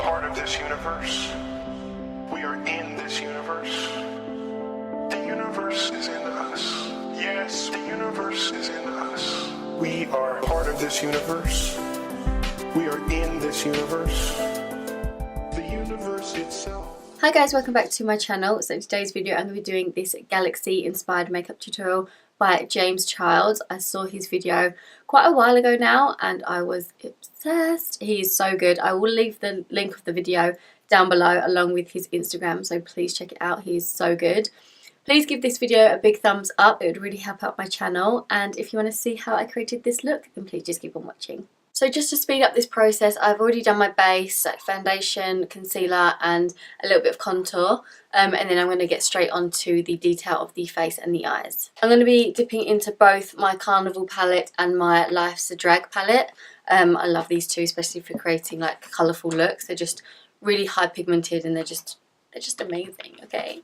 part of this universe. We are in this universe. The universe is in us. Yes, the universe is in us. We are part of this universe. We are in this universe. The universe itself. Hi guys, welcome back to my channel. So in today's video I'm going to be doing this galaxy inspired makeup tutorial by James Childs. I saw his video quite a while ago now and I was obsessed. He is so good. I will leave the link of the video down below along with his Instagram, so please check it out. He is so good. Please give this video a big thumbs up. It would really help out my channel, and if you want to see how I created this look then please just keep on watching. So just to speed up this process, I've already done my base, like foundation, concealer and a little bit of contour, and then I'm going to get straight onto the detail of the face and the eyes. I'm going to be dipping into both my Carnival palette and my Life's a Drag palette. I love these two, especially for creating like colourful looks. They're just really high pigmented and they're just amazing, okay?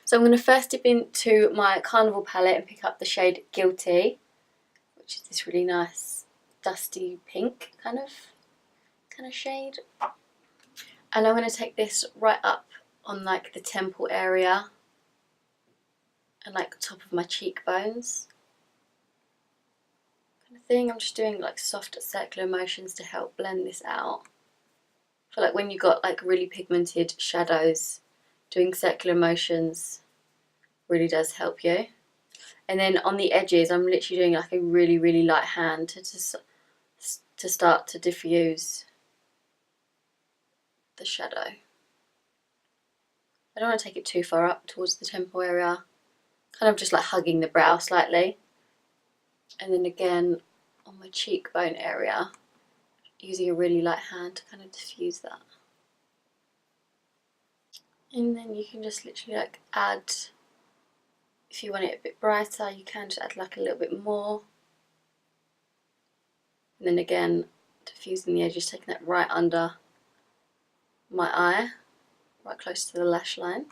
So I'm going to first dip into my Carnival palette and pick up the shade Guilty, which is this really nice dusty pink kind of shade. And I'm going to take this right up on like the temple area and like top of my cheekbones kind of thing. I'm just doing like soft circular motions to help blend this out. I feel like when you got like really pigmented shadows, doing circular motions really does help you. And then on the edges I'm literally doing like a really light hand to start to diffuse the shadow. I don't want to take it too far up towards the temple area, kind of just like hugging the brow slightly. And then again on my cheekbone area, using a really light hand to kind of diffuse that. And then you can just literally like add, if you want it a bit brighter you can just add like a little bit more. And then again diffusing the edges, taking that right under my eye, right close to the lash line.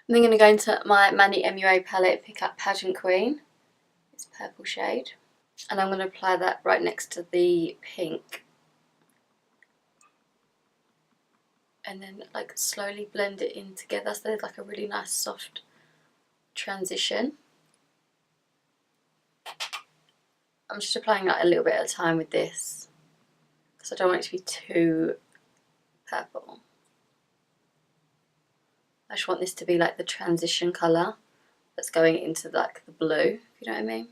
I'm then going to go into my Manny MUA palette, pick up Pageant Queen, this purple shade, and I'm going to apply that right next to the pink. And then like slowly blend it in together so there's like a really nice soft transition. I'm just applying like a little bit at a time with this because I don't want it to be too purple. I just want this to be like the transition colour that's going into like the blue, if you know what I mean.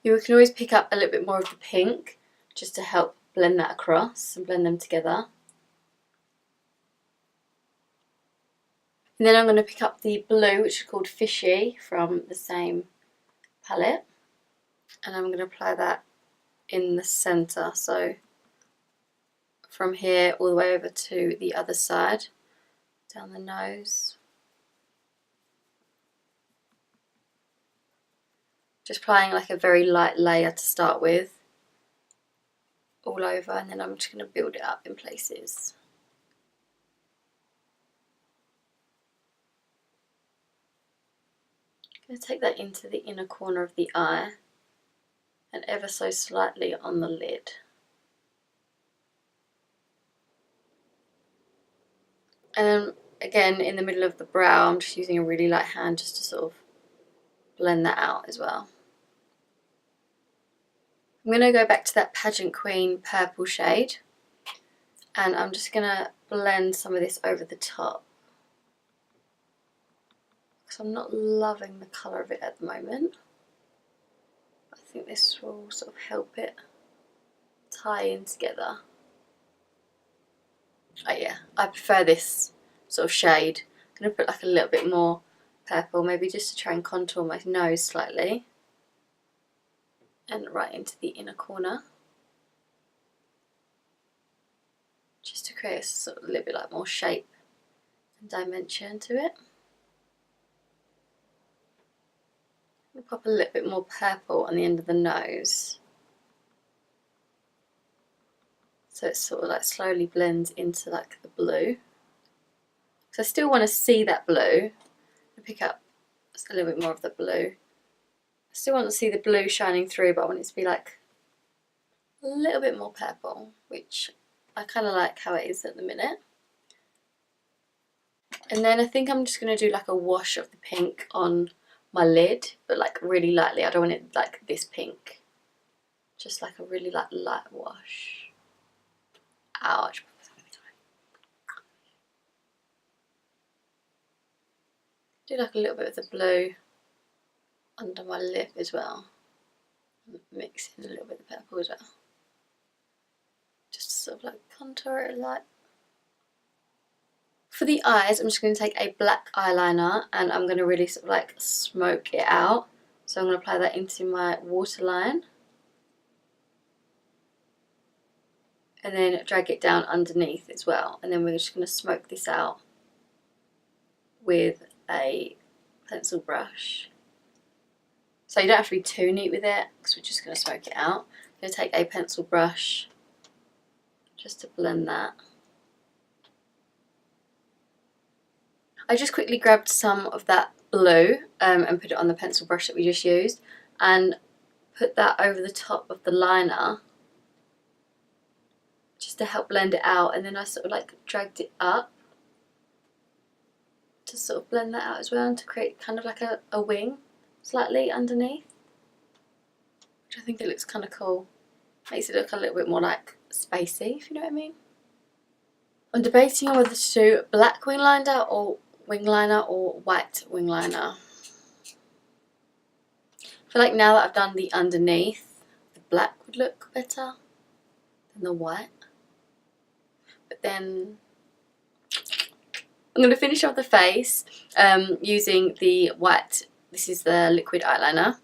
You can always pick up a little bit more of the pink just to help blend that across and blend them together. And then I'm going to pick up the blue, which is called Fishy, from the same palette. And I'm going to apply that in the centre. So from here all the way over to the other side, down the nose. Just applying like a very light layer to start with, all over, and then I'm just going to build it up in places. I'm going to take that into the inner corner of the eye and ever so slightly on the lid. And then again in the middle of the brow I'm just using a really light hand just to sort of blend that out as well. I'm going to go back to that Pageant Queen purple shade and I'm just going to blend some of this over the top. Because I'm not loving the colour of it at the moment. I think this will sort of help it tie in together. Oh yeah, I prefer this sort of shade. I'm going to put like a little bit more purple, maybe just to try and contour my nose slightly. And right into the inner corner. Just to create a sort of little bit like more shape and dimension to it. I'll pop a little bit more purple on the end of the nose. So it sort of like slowly blends into like the blue. So I still want to see that blue. I'll pick up just a little bit more of the blue. I still want to see the blue shining through, but I want it to be like a little bit more purple, which I kind of like how it is at the minute. And then I think I'm just going to do like a wash of the pink on my lid, but like really lightly. I don't want it like this pink. Just like a really like light wash. Ouch. Do like a little bit of the blue under my lip as well. Mix in a little bit of the purple as well. Just sort of like contour it like. For the eyes, I'm just going to take a black eyeliner and I'm going to really sort of like smoke it out. So I'm going to apply that into my waterline. And then drag it down underneath as well. And then we're just going to smoke this out with a pencil brush. So you don't have to be too neat with it because we're just going to smoke it out. I'm going to take a pencil brush just to blend that. I just quickly grabbed some of that blue and put it on the pencil brush that we just used and put that over the top of the liner just to help blend it out, and then I sort of like dragged it up to sort of blend that out as well and to create kind of like a wing slightly underneath, which I think it looks kind of cool. Makes it look a little bit more like spacey, if you know what I mean. I'm debating on whether to do black wing liner or white wing liner. I feel like now that I've done the underneath, the black would look better than the white. But then I'm going to finish off the face using the white. This is the liquid eyeliner.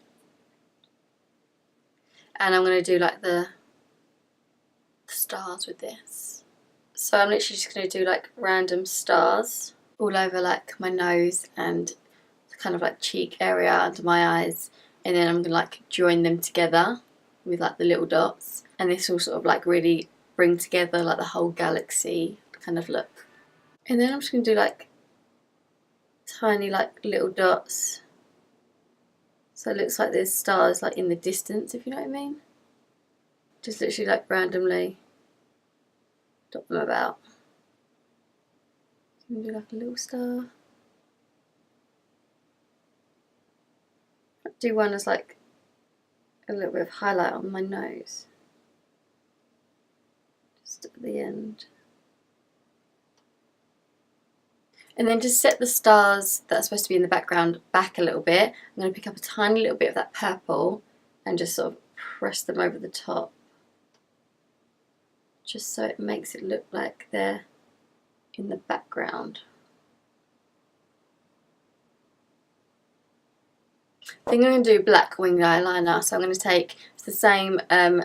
And I'm going to do like the stars with this. So I'm literally just going to do like random stars all over like my nose and kind of like cheek area under my eyes. And then I'm going to like join them together with like the little dots. And this will sort of like really bring together like the whole galaxy kind of look. And then I'm just going to do like tiny like little dots. So it looks like there's stars like in the distance, if you know what I mean. Just literally like randomly dot them about. So I'm going to do like a little star. I'll do one as like a little bit of highlight on my nose. Just at the end. And then just set the stars that are supposed to be in the background back a little bit. I'm going to pick up a tiny little bit of that purple and just sort of press them over the top. Just so it makes it look like they're in the background. I think I'm going to do black wing eyeliner. So I'm going to take the same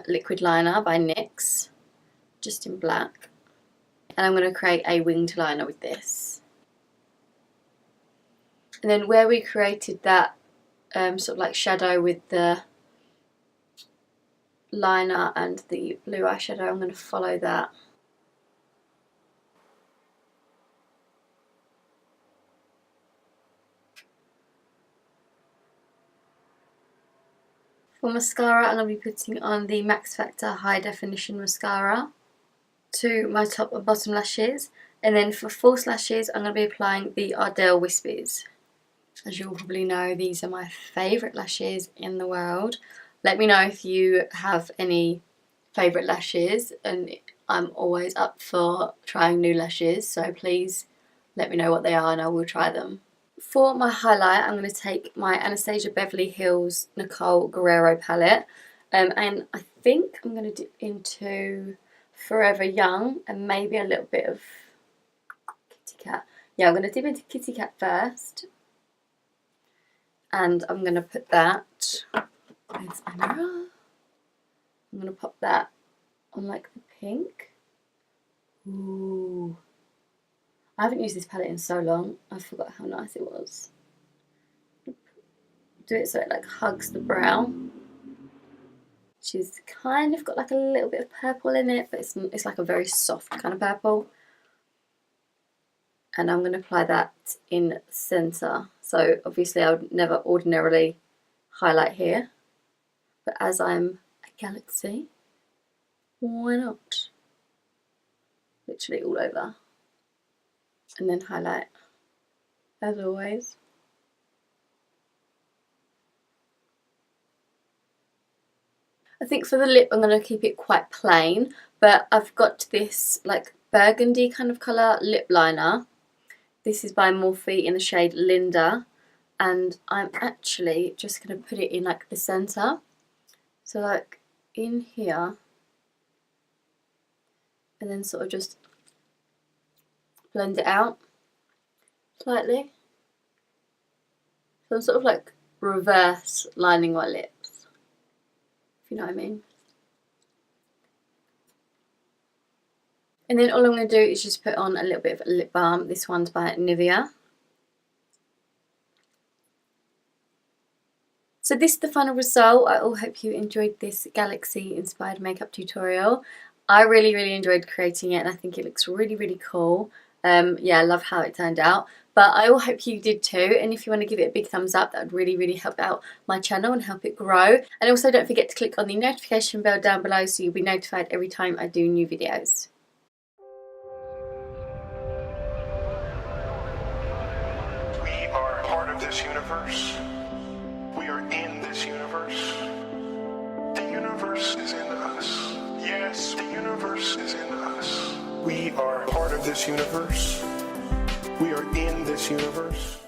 liquid liner by NYX, just in black. And I'm going to create a winged liner with this. And then where we created that sort of like shadow with the liner and the blue eyeshadow, I'm going to follow that. For mascara, I'm going to be putting on the Max Factor High Definition Mascara to my top and bottom lashes. And then for false lashes, I'm going to be applying the Ardell Wispies. As you'll probably know, these are my favourite lashes in the world. Let me know if you have any favourite lashes, and I'm always up for trying new lashes, so please let me know what they are and I will try them. For my highlight, I'm going to take my Anastasia Beverly Hills Nicole Guerrero palette, and I think I'm going to dip into Forever Young and maybe a little bit of Kitty Cat. Yeah, I'm going to dip into Kitty Cat first. And I'm going to put that, where's my mirror? I'm going to pop that on like the pink. Ooh. I haven't used this palette in so long, I forgot how nice it was. Do it so it like hugs the brow. She's kind of got like a little bit of purple in it, but it's like a very soft kind of purple. And I'm going to apply that in the centre. So obviously I would never ordinarily highlight here, but as I'm a galaxy, why not? literally all over. And then highlight, as always. I think for the lip I'm going to keep it quite plain, but I've got this like burgundy kind of colour lip liner. This is by Morphe in the shade Linda, and I'm actually just going to put it in like the centre. So like in here, and then sort of just blend it out slightly. So I'm sort of like reverse lining my lips, if you know what I mean. And then all I'm going to do is just put on a little bit of lip balm. This one's by Olivia. So this is the final result. I all hope you enjoyed this Galaxy inspired makeup tutorial. I really enjoyed creating it, and I think it looks really cool. Yeah, I love how it turned out. But I all hope you did too, and if you want to give it a big thumbs up, that would really help out my channel and help it grow. And also don't forget to click on the notification bell down below so you'll be notified every time I do new videos. We are part of this universe. We are in this universe. The universe is in us. Yes, the universe is in us. We are part of this universe. We are in this universe.